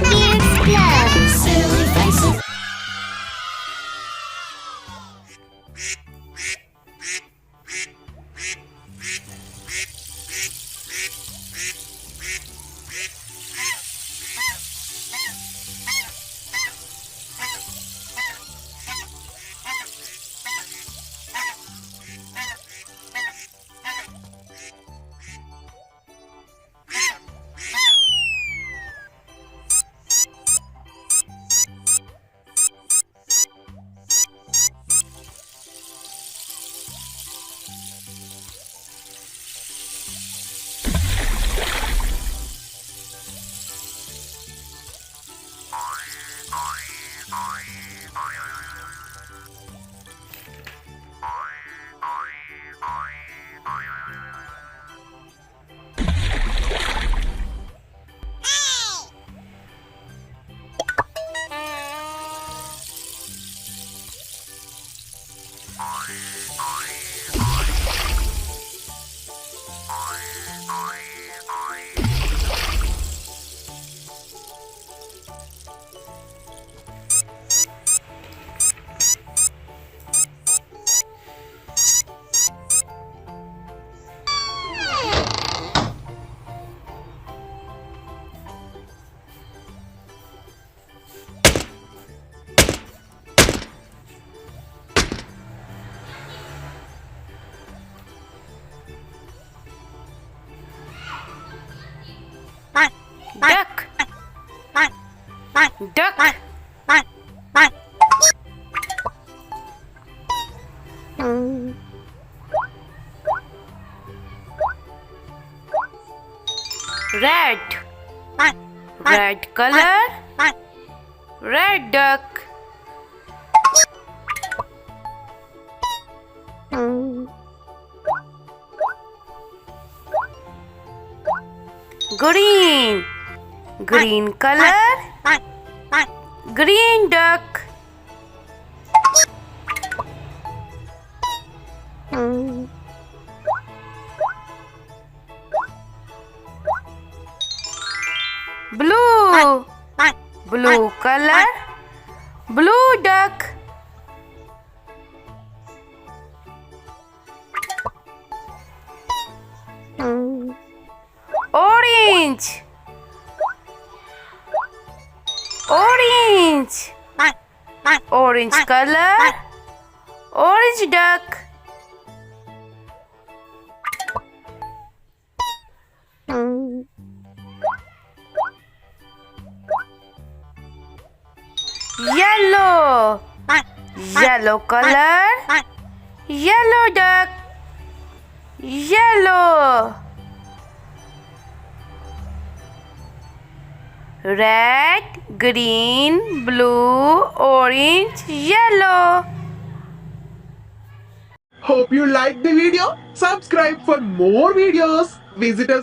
Kids Club. Silly faces. Duck. Duck. Red. Red color. Red duck. Green. Green color. Green duck. Blue. Blue color. Blue duck. Orange. Orange. Orange color. Orange duck. Yellow. Yellow color. Yellow duck. Yellow. Red, green, blue, orange, yellow. Hope you liked the video. Subscribe for more videos. Visit us